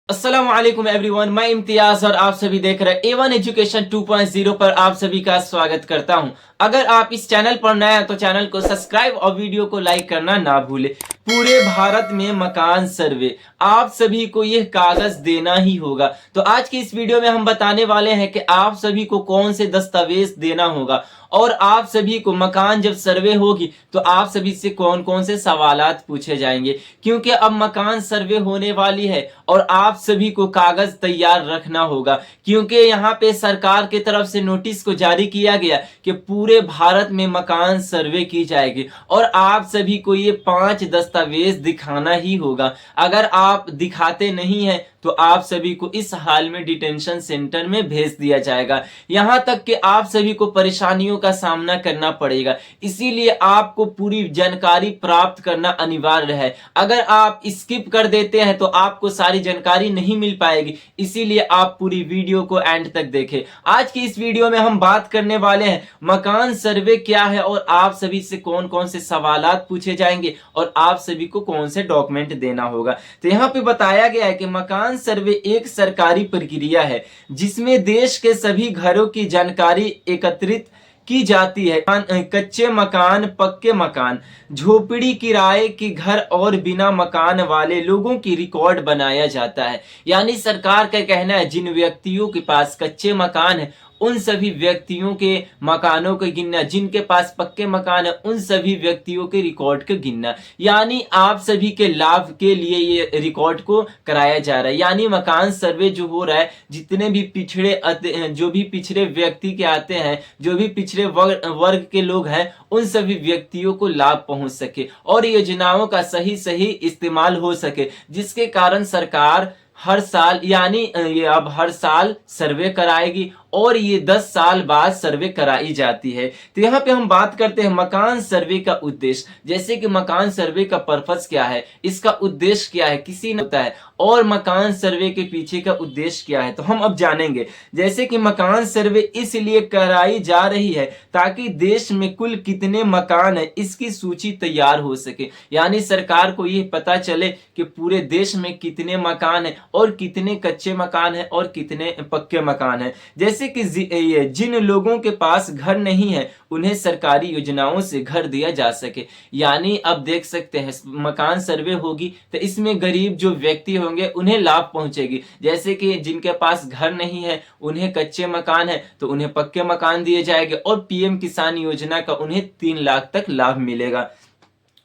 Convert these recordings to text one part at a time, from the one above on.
अस्सलाम वालेकुम एवरीवन, मैं इम्तियाज और आप सभी देख रहे हैं A1 एजुकेशन 2.0 पर आप सभी का स्वागत करता हूं। अगर आप इस चैनल पर नए हैं तो चैनल को सब्सक्राइब और वीडियो को लाइक करना ना भूले। पूरे भारत में मकान सर्वे आप सभी को यह कागज देना ही होगा। तो आज की इस वीडियो में हम बताने वाले हैं कि आप सभी को कौन से दस्तावेज देना होगा और आप सभी को मकान जब सर्वे होगी तो आप सभी से कौन कौन से सवालात पूछे जाएंगे, क्योंकि अब मकान सर्वे होने वाली है और आप सभी को कागज तैयार रखना होगा। क्योंकि यहाँ पे सरकार की तरफ से नोटिस को जारी किया गया कि पूरे भारत में मकान सर्वे की जाएगी और आप सभी को ये 5 दस्तावेज दिखाना ही होगा। अगर आप दिखाते नहीं हैं तो आप सभी को इस हाल में डिटेंशन सेंटर में भेज दिया जाएगा, यहाँ तक कि आप सभी को परेशानियों का सामना करना पड़ेगा। इसीलिए आपको पूरी जानकारी प्राप्त करना अनिवार्य है। अगर आप स्किप कर देते हैं तो आपको सारी जानकारी नहीं मिल पाएगी, इसीलिए आप पूरी वीडियो को एंड तक देखें। आज की इस वीडियो में हम बात करने वाले हैं मकान सर्वे क्या है और आप सभी से कौन कौन से सवालात पूछे जाएंगे और आप सभी को कौन से डॉक्यूमेंट देना होगा। तो यहाँ पे बताया गया है कि मकान सर्वे एक सरकारी प्रक्रिया है जिसमें देश के सभी घरों की जानकारी एकत्रित की जाती है। कच्चे मकान, पक्के मकान, झोपड़ी, किराए की घर और बिना मकान वाले लोगों की रिकॉर्ड बनाया जाता है। यानी सरकार का कहना है जिन व्यक्तियों के पास कच्चे मकान है उन सभी व्यक्तियों के मकानों को गिनना, जिनके पास पक्के मकान है उन सभी व्यक्तियों के रिकॉर्ड को गिनना। यानी आप सभी के लाभ के लिए ये रिकॉर्ड को कराया जा रहा है। यानी मकान सर्वे जो हो रहा है, जितने भी पिछड़े व्यक्ति के आते हैं, जो भी पिछड़े वर्ग के लोग हैं, उन सभी व्यक्तियों को लाभ पहुंच सके और योजनाओं का सही सही इस्तेमाल हो सके, जिसके कारण सरकार हर साल यानी ये अब हर साल सर्वे कराएगी और ये 10 साल बाद सर्वे कराई जाती है। तो यहाँ पे हम बात करते हैं मकान सर्वे का उद्देश्य। जैसे कि मकान सर्वे का पर्पस क्या है, इसका उद्देश्य क्या है, किसी ने होता है और मकान सर्वे के पीछे का उद्देश्य क्या है, तो हम अब जानेंगे। जैसे कि मकान सर्वे इसलिए कराई जा रही है ताकि देश में कुल कितने मकान है इसकी सूची तैयार हो सके। यानी सरकार को ये पता चले कि पूरे देश में कितने मकान है और कितने कच्चे मकान है और कितने पक्के मकान है। जैसे कि जिन लोगों के पास घर नहीं है उन्हें सरकारी योजनाओं से घर दिया जा सके। यानी अब देख सकते हैं मकान सर्वे होगी तो इसमें गरीब जो व्यक्ति होंगे उन्हें लाभ पहुंचेगी। जैसे कि जिनके पास घर नहीं है उन्हें कच्चे मकान है तो उन्हें पक्के मकान दिए जाएंगे और पीएम किसान योजना का उन्हें 3 लाख तक लाभ मिलेगा।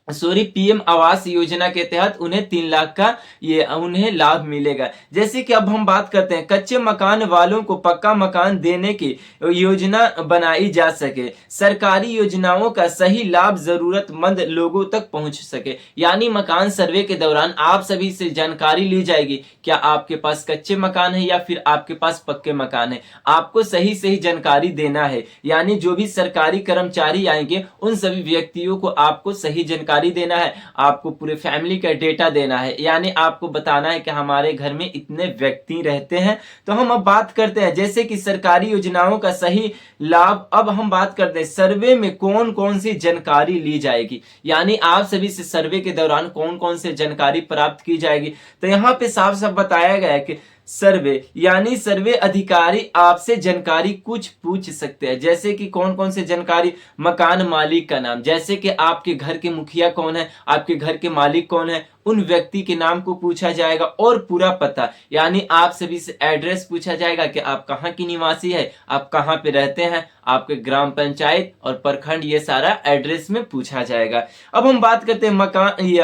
पीएम आवास योजना के तहत उन्हें 3 लाख का ये उन्हें लाभ मिलेगा। जैसे कि अब हम बात करते हैं कच्चे मकान वालों को पक्का मकान देने की योजना बनाई जा सके, सरकारी योजनाओं का सही लाभ जरूरतमंद लोगों तक पहुंच सके। यानी मकान सर्वे के दौरान आप सभी से जानकारी ली जाएगी, क्या आपके पास कच्चे मकान है या फिर आपके पास पक्के मकान है। आपको सही सही जानकारी देना है। यानी जो भी सरकारी कर्मचारी आएंगे उन सभी व्यक्तियों को आपको सही जानकारी देना है, आपको पूरे फैमिली का डेटा देना है। यानी आपको बताना है कि हमारे घर में इतने व्यक्ति रहते हैं। तो हम अब बात करते हैं जैसे कि सरकारी योजनाओं का सही लाभ। अब हम बात करते हैं सर्वे में कौन कौन सी जानकारी ली जाएगी। यानी आप सभी से सर्वे के दौरान कौन कौन से जानकारी प्राप्त की जाएगी। तो यहाँ पे साफ साफ बताया गया है कि सर्वे यानी सर्वे अधिकारी आपसे जानकारी कुछ पूछ सकते हैं। जैसे कि कौन कौन से जानकारी, मकान मालिक का नाम, जैसे कि आपके घर के मुखिया कौन है, आपके घर के मालिक कौन है, उन व्यक्ति के नाम को पूछा जाएगा और पूरा पता। यानी आप सभी से एड्रेस पूछा जाएगा कि आप कहाँ की निवासी है, आप कहाँ पे रहते हैं, आपके ग्राम पंचायत और प्रखंड, ये सारा एड्रेस में पूछा जाएगा। अब हम बात करते हैं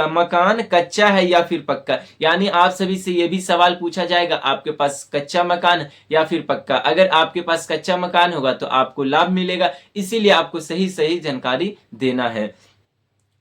मकान कच्चा है या फिर पक्का। यानी आप सभी से ये भी सवाल पूछा जाएगा आपके पास कच्चा मकान या फिर पक्का। अगर आपके पास कच्चा मकान होगा तो आपको लाभ मिलेगा, इसीलिए आपको सही सही जानकारी देना है।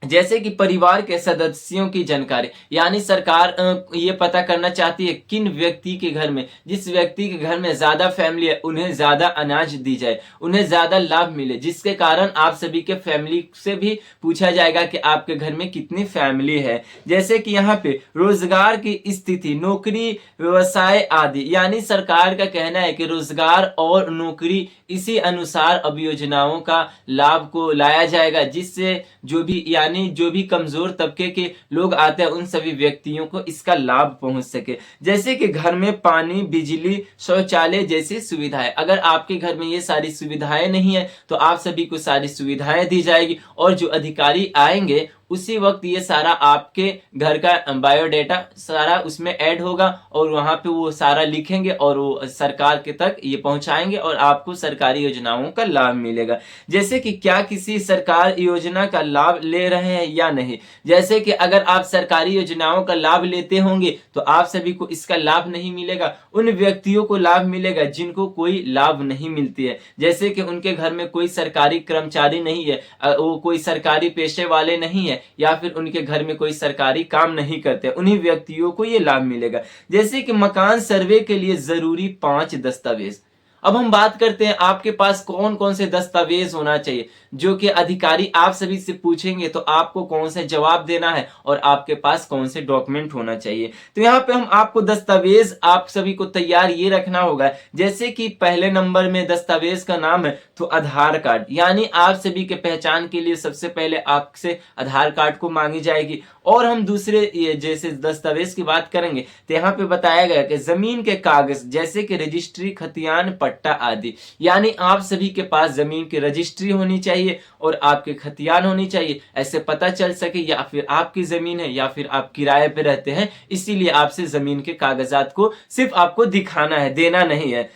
जैसे कि परिवार के सदस्यों की जानकारी, यानी सरकार ये पता करना चाहती है किन व्यक्ति के घर में, जिस व्यक्ति के घर में ज्यादा फैमिली है उन्हें ज्यादा अनाज दी जाए, उन्हें ज्यादा लाभ मिले, जिसके कारण आप सभी के फैमिली से भी पूछा जाएगा कि आपके घर में कितनी फैमिली है। जैसे कि यहाँ पे रोजगार की स्थिति, नौकरी, व्यवसाय आदि। यानी सरकार का कहना है कि रोजगार और नौकरी इसी अनुसार अब योजनाओं का लाभ को लाया जाएगा, जिससे जो भी यानी जो भी कमजोर तबके के लोग आते हैं उन सभी व्यक्तियों को इसका लाभ पहुंच सके। जैसे कि घर में पानी, बिजली, शौचालय जैसी सुविधाएं, अगर आपके घर में ये सारी सुविधाएं नहीं है तो आप सभी को सारी सुविधाएं दी जाएगी और जो अधिकारी आएंगे उसी वक्त ये सारा आपके घर का बायोडेटा सारा उसमें ऐड होगा और वहां पे वो सारा लिखेंगे और वो सरकार के तक ये पहुंचाएंगे और आपको सरकारी योजनाओं का लाभ मिलेगा। जैसे कि क्या किसी सरकार योजना का लाभ ले रहे हैं या नहीं, जैसे कि अगर आप सरकारी योजनाओं का लाभ लेते होंगे तो आप सभी को इसका लाभ नहीं मिलेगा, उन व्यक्तियों को लाभ मिलेगा जिनको कोई लाभ नहीं मिलती है। जैसे कि उनके घर में कोई सरकारी कर्मचारी नहीं है, वो कोई सरकारी पेशे वाले नहीं है या फिर उनके घर में कोई सरकारी काम नहीं करते, उन्हीं व्यक्तियों को ये लाभ मिलेगा। जैसे कि मकान सर्वे के लिए जरूरी 5 दस्तावेज। अब हम बात करते हैं आपके पास कौन कौन से दस्तावेज होना चाहिए, जो कि अधिकारी आप सभी से पूछेंगे तो आपको कौन से जवाब देना है और आपके पास कौन से डॉक्यूमेंट होना चाहिए। तो यहाँ पे हम आपको दस्तावेज आप सभी को तैयार ये रखना होगा। जैसे कि पहले नंबर में दस्तावेज का नाम है तो आधार कार्ड, यानी आप सभी के पहचान के लिए सबसे पहले आपसे आधार कार्ड को मांगी जाएगी। और हम दूसरे जैसे दस्तावेज की बात करेंगे तो यहाँ पे बताया गया कि जमीन के कागज जैसे कि रजिस्ट्री, खतियान, पट्टा आदि, यानी आप सभी के पास जमीन की रजिस्ट्री होनी चाहिए और आपके खतियान होनी चाहिए, ऐसे पता चल सके या फिर आपकी जमीन है या फिर आप किराए पे रहते हैं, इसीलिए आपसे जमीन के कागजात को सिर्फ आपको दिखाना है, देना नहीं है।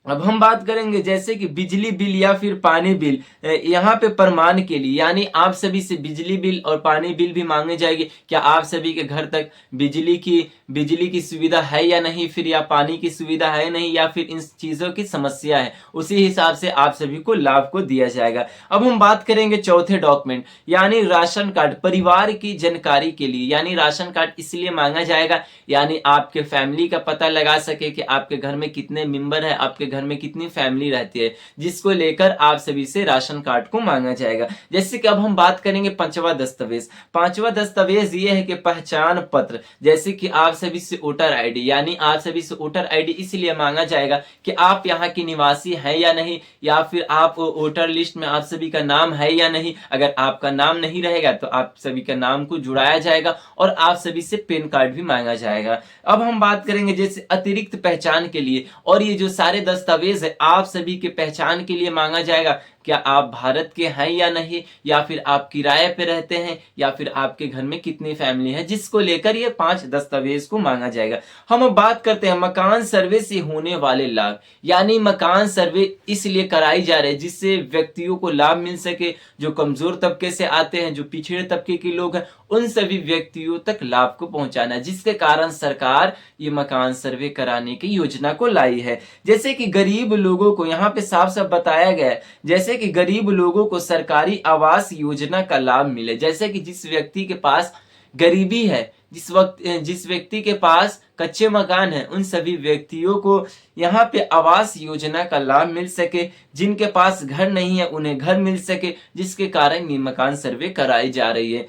अब हम बात करेंगे जैसे कि बिजली बिल या फिर पानी बिल, यहाँ पे प्रमाण के लिए, यानी आप सभी से बिजली बिल और पानी बिल भी मांगे जाएगी। क्या आप सभी के घर तक बिजली की सुविधा है या नहीं, फिर या पानी की सुविधा है नहीं, या फिर इन चीजों की समस्या है, उसी हिसाब से आप सभी को लाभ को दिया जाएगा। अब हम बात करेंगे चौथे डॉक्यूमेंट, यानी राशन कार्ड, परिवार की जानकारी के लिए, यानी राशन कार्ड इसलिए मांगा जाएगा यानी आपके फैमिली का पता लगा सके कि आपके घर में कितने मेंबर है, आपके घर में कितनी फैमिली रहती है, जिसको लेकर आप सभी से राशन कार्ड को मांगा जाएगा। जैसे कि अब हम बात करेंगे पांचवा दस्तावेज। पांचवा दस्तावेज ये है कि पहचान पत्र, जैसे कि आप सभी से वोटर आईडी, यानी आप सभी से वोटर आईडी इसलिए मांगा जाएगा कि आप यहाँ के निवासी हैं या नहीं, या फिर आप वोटर लिस्ट में आप सभी का नाम है या नहीं। अगर आपका नाम नहीं रहेगा तो आप सभी का नाम को जुड़ाया जाएगा और आप सभी से पैन कार्ड भी मांगा जाएगा। अब हम बात करेंगे जैसे अतिरिक्त पहचान के लिए, और ये जो सारे दस्तावेज है आप सभी के पहचान के लिए मांगा जाएगा। क्या आप भारत के हैं या नहीं, या फिर आप किराए पे रहते हैं, या फिर आपके घर में कितनी फैमिली है, जिसको लेकर ये 5 दस्तावेज को मांगा जाएगा। हम अब बात करते हैं मकान सर्वे से होने वाले लाभ, यानी मकान सर्वे इसलिए कराई जा रही है जिससे व्यक्तियों को लाभ मिल सके, जो कमजोर तबके से आते हैं, जो पिछड़े तबके के लोग हैं, उन सभी व्यक्तियों तक लाभ को पहुंचाना, जिसके कारण सरकार ये मकान सर्वे कराने की योजना को लाई है। जैसे कि गरीब लोगों को यहाँ पे साफ साफ बताया गया है, जैसे कि गरीब लोगों को सरकारी आवास योजना का लाभ मिले। जैसे कि जिस व्यक्ति के पास गरीबी है, जिस व्यक्ति के पास कच्चे मकान है, उन सभी व्यक्तियों को यहाँ पे आवास योजना का लाभ मिल सके। जिनके पास घर नहीं है उन्हें घर मिल सके, जिसके कारण ये मकान सर्वे कराई जा रही है।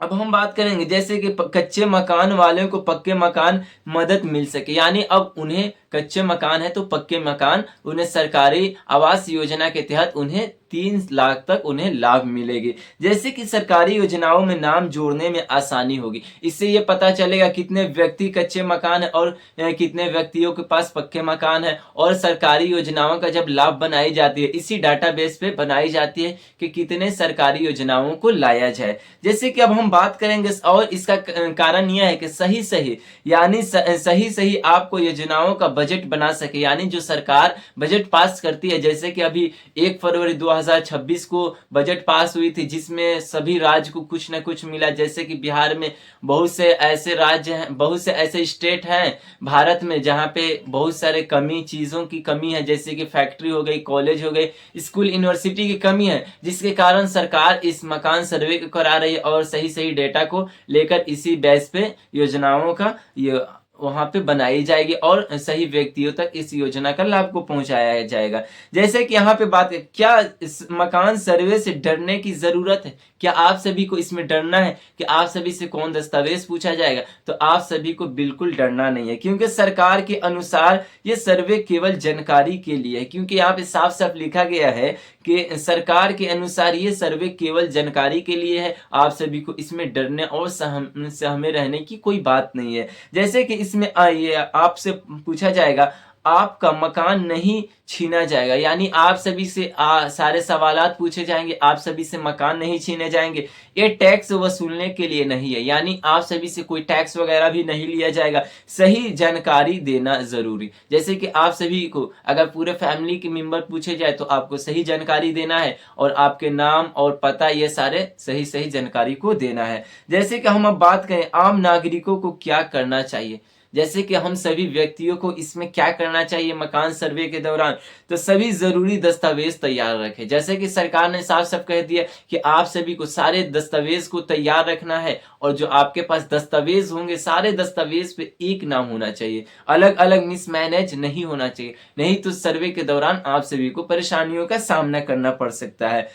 अब हम बात करेंगे जैसे कि कच्चे मकान वालों को पक्के मकान मदद मिल सके, यानी अब उन्हें कच्चे मकान है तो पक्के मकान उन्हें सरकारी आवास योजना के तहत उन्हें 3 लाख तक उन्हें लाभ मिलेगी। जैसे कि सरकारी योजनाओं में नाम जोड़ने में आसानी होगी, इससे ये पता चलेगा कितने व्यक्ति कच्चे मकान है और कितने व्यक्तियों के पास पक्के मकान है। और सरकारी योजनाओं का जब लाभ बनाई जाती है इसी डाटाबेस पे बनाई जाती है कि कितने सरकारी योजनाओं को लाया जाए। जैसे कि अब हम बात करेंगे, और इसका कारण यह है कि सही यानी सही आपको योजनाओं का बजट बना सके, यानी जो सरकार बजट पास करती है, जैसे कि अभी 1 फरवरी 2026 को बजट पास हुई थी जिसमें सभी राज्य को कुछ न कुछ मिला। जैसे कि बिहार में बहुत से ऐसे राज्य हैं, बहुत से ऐसे स्टेट हैं भारत में जहां पे बहुत सारे चीजों की कमी है, जैसे कि फैक्ट्री हो गई, कॉलेज हो गई, स्कूल, यूनिवर्सिटी की कमी है, जिसके कारण सरकार इस मकान सर्वे को करा रही है और सही डेटा को लेकर इसी बेस पे योजनाओं का ये वहां पे बनाई जाएगी और सही व्यक्तियों तक इस योजना का लाभ को पहुंचाया जाएगा। जैसे कि यहाँ पे बात है, क्या इस मकान सर्वे से डरने की जरूरत है? क्या आप सभी को इसमें डरना है कि आप सभी से कौन दस्तावेज पूछा जाएगा? तो आप सभी को बिल्कुल डरना नहीं है, क्योंकि सरकार के अनुसार ये सर्वे केवल जानकारी के लिए है। क्योंकि यहाँ पे साफ साफ लिखा गया है कि सरकार के अनुसार ये सर्वे केवल जानकारी के लिए है। आप सभी को इसमें डरने और सहमे रहने की कोई बात नहीं है। जैसे कि इसमें ये आपसे पूछा जाएगा, आपका मकान नहीं छीना जाएगा, यानी आप सभी से सारे सवालात पूछे जाएंगे, आप सभी से मकान नहीं छीने जाएंगे। ये टैक्स वसूलने के लिए नहीं है, यानी आप सभी से कोई टैक्स वगैरह भी नहीं लिया जाएगा। सही जानकारी देना जरूरी, जैसे कि आप सभी को अगर पूरे फैमिली के मेंबर पूछे जाए तो आपको सही जानकारी देना है और आपके नाम और पता ये सारे सही सही जानकारी को देना है। जैसे कि हम अब बात करें आम नागरिकों को क्या करना चाहिए, जैसे कि हम सभी व्यक्तियों को इसमें क्या करना चाहिए मकान सर्वे के दौरान, तो सभी जरूरी दस्तावेज तैयार रखें। जैसे कि सरकार ने साफ साफ कह दिया कि आप सभी को सारे दस्तावेज को तैयार रखना है, और जो आपके पास दस्तावेज होंगे सारे दस्तावेज पे एक नाम होना चाहिए, अलग अलग मिसमैनेज नहीं होना चाहिए, नहीं तो सर्वे के दौरान आप सभी को परेशानियों का सामना करना पड़ सकता है।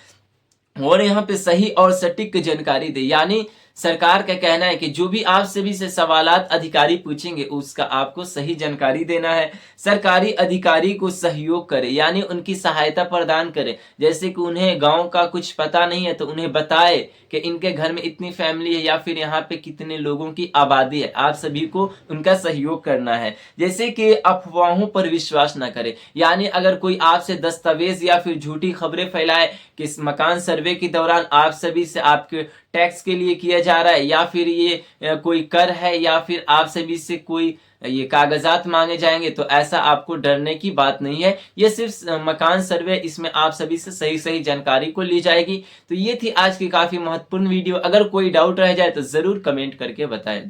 और यहाँ पे सही और सटीक जानकारी दे, यानी सरकार का कहना है कि जो भी आप सभी से सवालात अधिकारी पूछेंगे उसका आपको सही जानकारी देना है। सरकारी अधिकारी को सहयोग करे, यानी उनकी सहायता प्रदान करे। जैसे कि उन्हें गांव का कुछ पता नहीं है तो उन्हें बताए कि इनके घर में इतनी फैमिली है या फिर यहाँ पे कितने लोगों की आबादी है, आप सभी को उनका सहयोग करना है। जैसे कि अफवाहों पर विश्वास न करे, यानी अगर कोई आपसे दस्तावेज या फिर झूठी खबरें फैलाए कि इस मकान सर्वे के दौरान आप सभी से आपके टैक्स के लिए किया जा रहा है, या फिर ये कोई कर है, या फिर आप सभी से कोई ये कागजात मांगे जाएंगे, तो ऐसा आपको डरने की बात नहीं है। ये सिर्फ मकान सर्वे, इसमें आप सभी से सही सही जानकारी को ली जाएगी। तो ये थी आज की काफी महत्वपूर्ण वीडियो। अगर कोई डाउट रह जाए तो जरूर कमेंट करके बताएं।